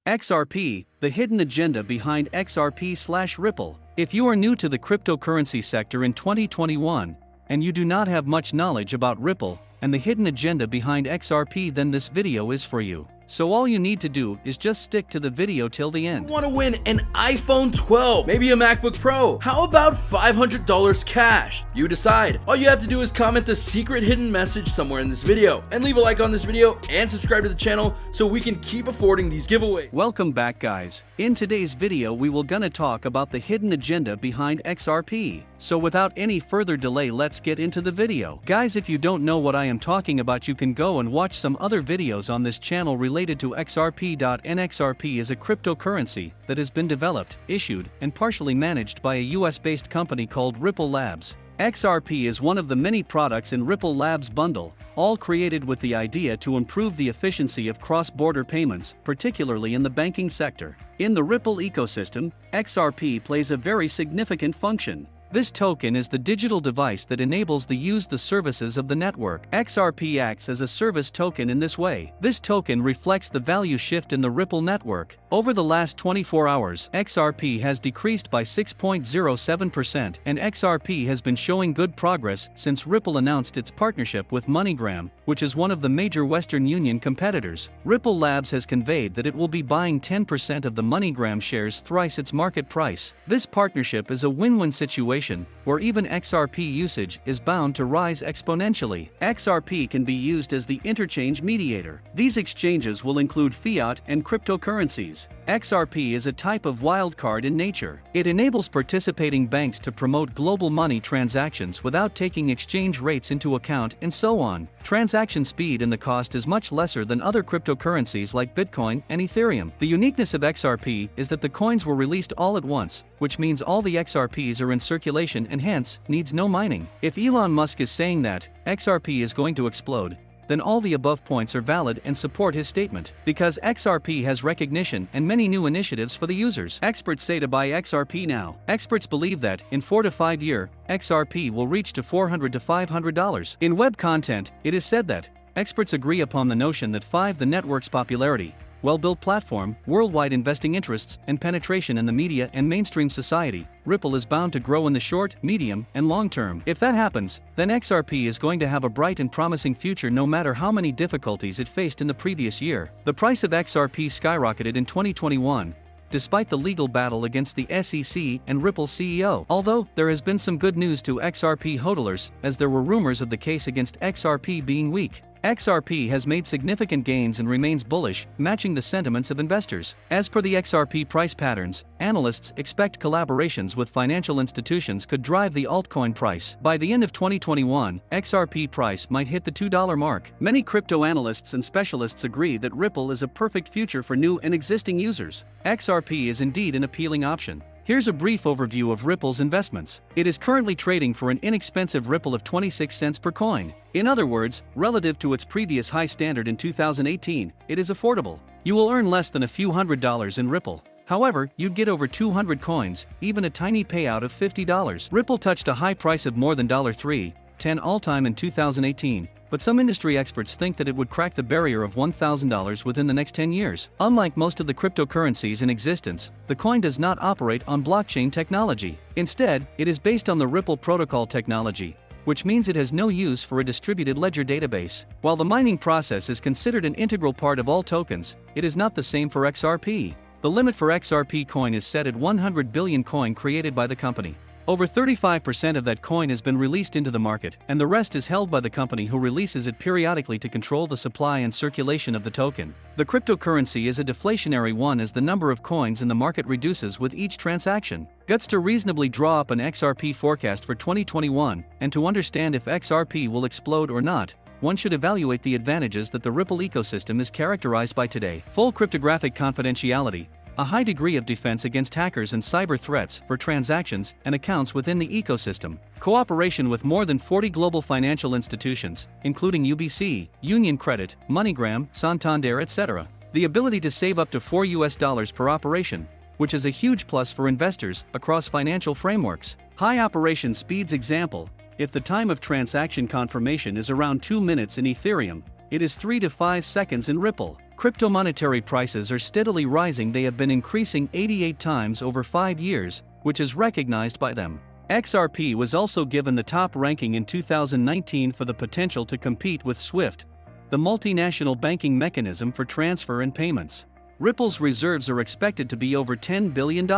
XRP, the hidden agenda behind XRP/Ripple. If you are new to the cryptocurrency sector in 2021, and you do not have much knowledge about Ripple and the hidden agenda behind XRP, then this video is for you. So all you need to do is just stick to the video till the end. You want to win an iPhone 12, maybe a MacBook Pro. How about $500 cash? You decide. All you have to do is comment the secret hidden message somewhere in this video and leave a like on this video and subscribe to the channel so we can keep affording these giveaways. Welcome back, guys. In today's video we will gonna talk about the hidden agenda behind XRP. So without any further delay, let's get into the video. Guys, if you don't know what I am talking about, you can go and watch some other videos on this channel related to XRP. XRP is a cryptocurrency that has been developed, issued, and partially managed by a US-based company called Ripple Labs. XRP is one of the many products in Ripple Labs bundle, all created with the idea to improve the efficiency of cross-border payments, particularly in the banking sector. In the Ripple ecosystem, XRP plays a very significant function. This token is the digital device that enables the services of the network. XRP acts as a service token in this way. This token reflects the value shift in the Ripple network. Over the last 24 hours, XRP has decreased by 6.07%, and XRP has been showing good progress since Ripple announced its partnership with MoneyGram, which is one of the major Western Union competitors. Ripple Labs has conveyed that it will be buying 10% of the MoneyGram shares, thrice its market price. This partnership is a win-win situation where even XRP usage is bound to rise exponentially. XRP can be used as the interchange mediator. These exchanges will include fiat and cryptocurrencies. XRP is a type of wildcard in nature. It enables participating banks to promote global money transactions without taking exchange rates into account and so on. Transaction speed and the cost is much lesser than other cryptocurrencies like Bitcoin and Ethereum. The uniqueness of XRP is that the coins were released all at once, which means all the XRPs are in circulation and hence needs no mining. If Elon Musk is saying that XRP is going to explode, then all the above points are valid and support his statement, because XRP has recognition and many new initiatives for the users. Experts say to buy XRP now. Experts believe that, in 4 to 5 years, XRP will reach to $400 to $500. In web content, it is said that experts agree upon the notion that the network's popularity, well-built platform, worldwide investing interests, and penetration in the media and mainstream society, Ripple is bound to grow in the short, medium, and long term. If that happens, then XRP is going to have a bright and promising future no matter how many difficulties it faced in the previous year. The price of XRP skyrocketed in 2021, despite the legal battle against the SEC and Ripple CEO. Although, there has been some good news to XRP hodlers, as there were rumors of the case against XRP being weak. XRP has made significant gains and remains bullish, matching the sentiments of investors. As per the XRP price patterns, analysts expect collaborations with financial institutions could drive the altcoin price. By the end of 2021, XRP price might hit the $2 mark. Many crypto analysts and specialists agree that Ripple is a perfect future for new and existing users. XRP is indeed an appealing option. Here's a brief overview of Ripple's investments. It is currently trading for an inexpensive Ripple of 26 cents per coin. In other words, relative to its previous high standard in 2018, it is affordable. You will earn less than a few $100s in Ripple. However, you'd get over 200 coins, even a tiny payout of $50. Ripple touched a high price of more than $3.10 all-time in 2018. But some industry experts think that it would crack the barrier of $1,000 within the next 10 years. Unlike most of the cryptocurrencies in existence, the coin does not operate on blockchain technology. Instead, it is based on the Ripple protocol technology, which means it has no use for a distributed ledger database. While the mining process is considered an integral part of all tokens, it is not the same for XRP. The limit for XRP coin is set at 100 billion coin created by the company. Over 35% of that coin has been released into the market, and the rest is held by the company who releases it periodically to control the supply and circulation of the token. The cryptocurrency is a deflationary one as the number of coins in the market reduces with each transaction. Guts to reasonably draw up an XRP forecast for 2021, and to understand if XRP will explode or not, one should evaluate the advantages that the Ripple ecosystem is characterized by today. Full cryptographic confidentiality, a high degree of defense against hackers and cyber threats for transactions and accounts within the ecosystem, cooperation with more than 40 global financial institutions, including UBS, Union Credit, MoneyGram, Santander, etc. The ability to save up to $4 per operation, which is a huge plus for investors across financial frameworks. High operation speeds example, if the time of transaction confirmation is around 2 minutes in Ethereum, it is 3 to 5 seconds in Ripple. crypto monetary prices are steadily rising. They have been increasing 88 times over 5 years, which is recognized by them. XRP was also given the top ranking in 2019 for the potential to compete with SWIFT, the multinational banking mechanism for transfer and payments. Ripple's reserves are expected to be over $10 billion.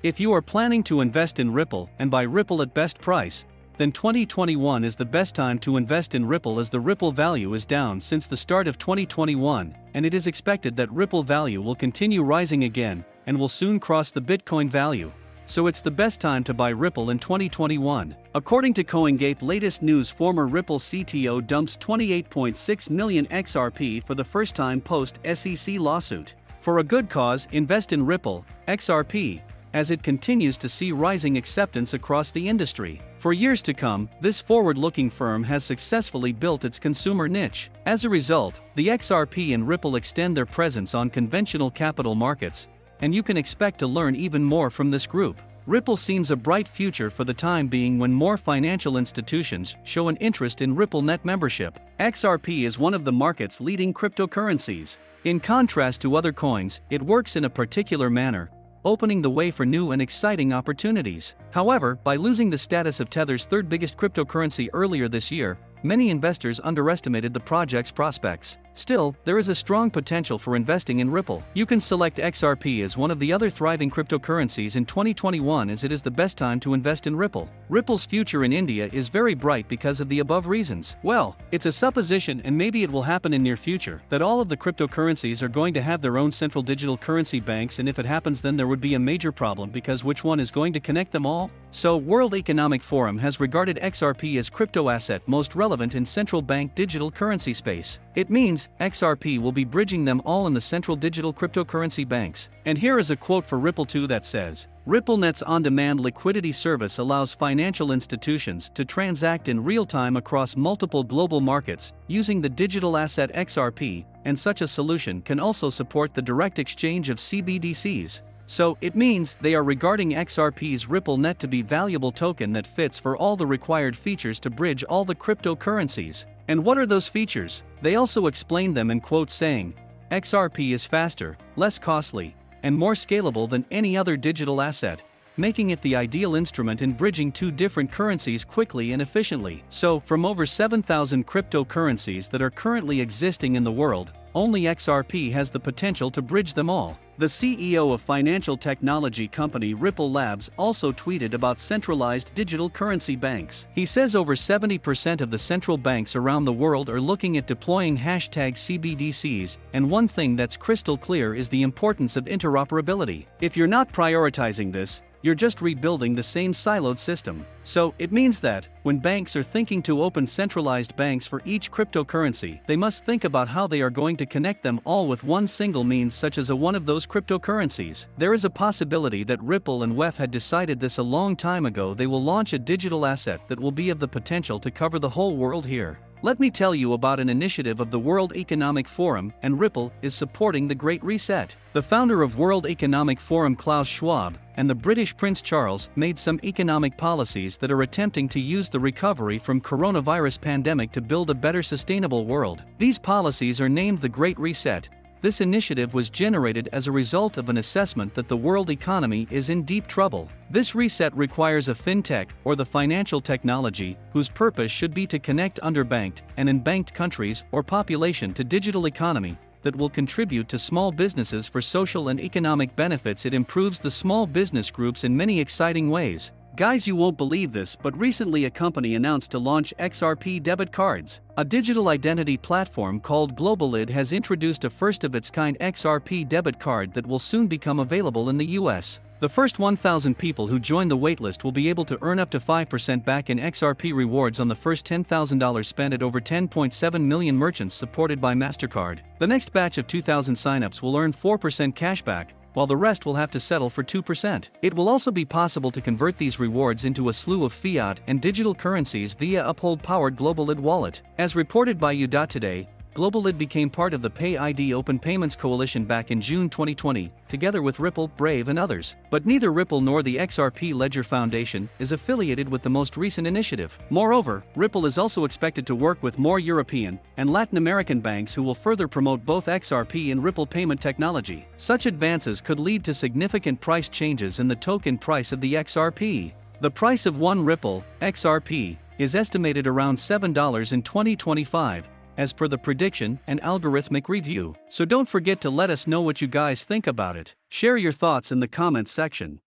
If you are planning to invest in Ripple and buy Ripple at best price, then 2021 is the best time to invest in Ripple, as the Ripple value is down since the start of 2021, and it is expected that Ripple value will continue rising again and will soon cross the Bitcoin value. So it's the best time to buy Ripple in 2021. According to CoinGate latest news, former Ripple CTO dumps 28.6 million XRP for the first time post SEC lawsuit. For a good cause, invest in Ripple, XRP, as it continues to see rising acceptance across the industry. For years to come, this forward-looking firm has successfully built its consumer niche. As a result, the XRP and Ripple extend their presence on conventional capital markets, and you can expect to learn even more from this group. Ripple seems a bright future for the time being when more financial institutions show an interest in RippleNet membership. XRP is one of the market's leading cryptocurrencies. In contrast to other coins, it works in a particular manner, opening the way for new and exciting opportunities. However, by losing the status of Tether's third biggest cryptocurrency earlier this year, many investors underestimated the project's prospects. Still, there is a strong potential for investing in Ripple. You can select XRP as one of the other thriving cryptocurrencies in 2021, as it is the best time to invest in Ripple. Ripple's future in India is very bright because of the above reasons. Well, it's a supposition, and maybe it will happen in near future, that all of the cryptocurrencies are going to have their own central digital currency banks, and if it happens, then there would be a major problem, because which one is going to connect them all? So, World Economic Forum has regarded XRP as crypto asset most relevant in central bank digital currency space. It means XRP will be bridging them all in the central digital cryptocurrency banks. And here is a quote for Ripple 2 that says, "RippleNet's on-demand liquidity service allows financial institutions to transact in real time across multiple global markets using the digital asset XRP, and such a solution can also support the direct exchange of CBDCs." So, it means they are regarding XRP's RippleNet to be valuable token that fits for all the required features to bridge all the cryptocurrencies. And what are those features? They also explain them in quotes, saying, XRP is faster, less costly, and more scalable than any other digital asset, making it the ideal instrument in bridging two different currencies quickly and efficiently. So, from over 7,000 cryptocurrencies that are currently existing in the world, only XRP has the potential to bridge them all. The CEO of financial technology company Ripple Labs also tweeted about centralized digital currency banks. He says over 70% of the central banks around the world are looking at deploying #CBDCs, and one thing that's crystal clear is the importance of interoperability. If you're not prioritizing this, you're just rebuilding the same siloed system. So, it means that, when banks are thinking to open centralized banks for each cryptocurrency, they must think about how they are going to connect them all with one single means, such as one of those cryptocurrencies. There is a possibility that Ripple and WEF had decided this a long time ago. They will launch a digital asset that will be of the potential to cover the whole world here. Let me tell you about an initiative of the World Economic Forum, and Ripple is supporting the Great Reset. The founder of World Economic Forum, Klaus Schwab, and the British Prince Charles made some economic policies that are attempting to use the recovery from coronavirus pandemic to build a better sustainable world. These policies are named the Great Reset. This initiative was generated as a result of an assessment that the world economy is in deep trouble. This reset requires a fintech, or the financial technology, whose purpose should be to connect underbanked and unbanked countries or population to digital economy, that will contribute to small businesses for social and economic benefits. It improves the small business groups in many exciting ways. Guys, you won't believe this, but recently a company announced to launch XRP debit cards. A digital identity platform called GlobalID has introduced a first-of-its-kind XRP debit card that will soon become available in the US. The first 1,000 people who join the waitlist will be able to earn up to 5% back in XRP rewards on the first $10,000 spent at over 10.7 million merchants supported by MasterCard. The next batch of 2,000 signups will earn 4% cashback, while the rest will have to settle for 2%. It will also be possible to convert these rewards into a slew of fiat and digital currencies via Uphold-powered GlobalID wallet. As reported by U.Today, GlobalID became part of the PayID Open Payments Coalition back in June 2020, together with Ripple, Brave and others. But neither Ripple nor the XRP Ledger Foundation is affiliated with the most recent initiative. Moreover, Ripple is also expected to work with more European and Latin American banks who will further promote both XRP and Ripple payment technology. Such advances could lead to significant price changes in the token price of the XRP. The price of one Ripple XRP is estimated around $7 in 2025, as per the prediction and algorithmic review. So don't forget to let us know what you guys think about it. Share your thoughts in the comments section.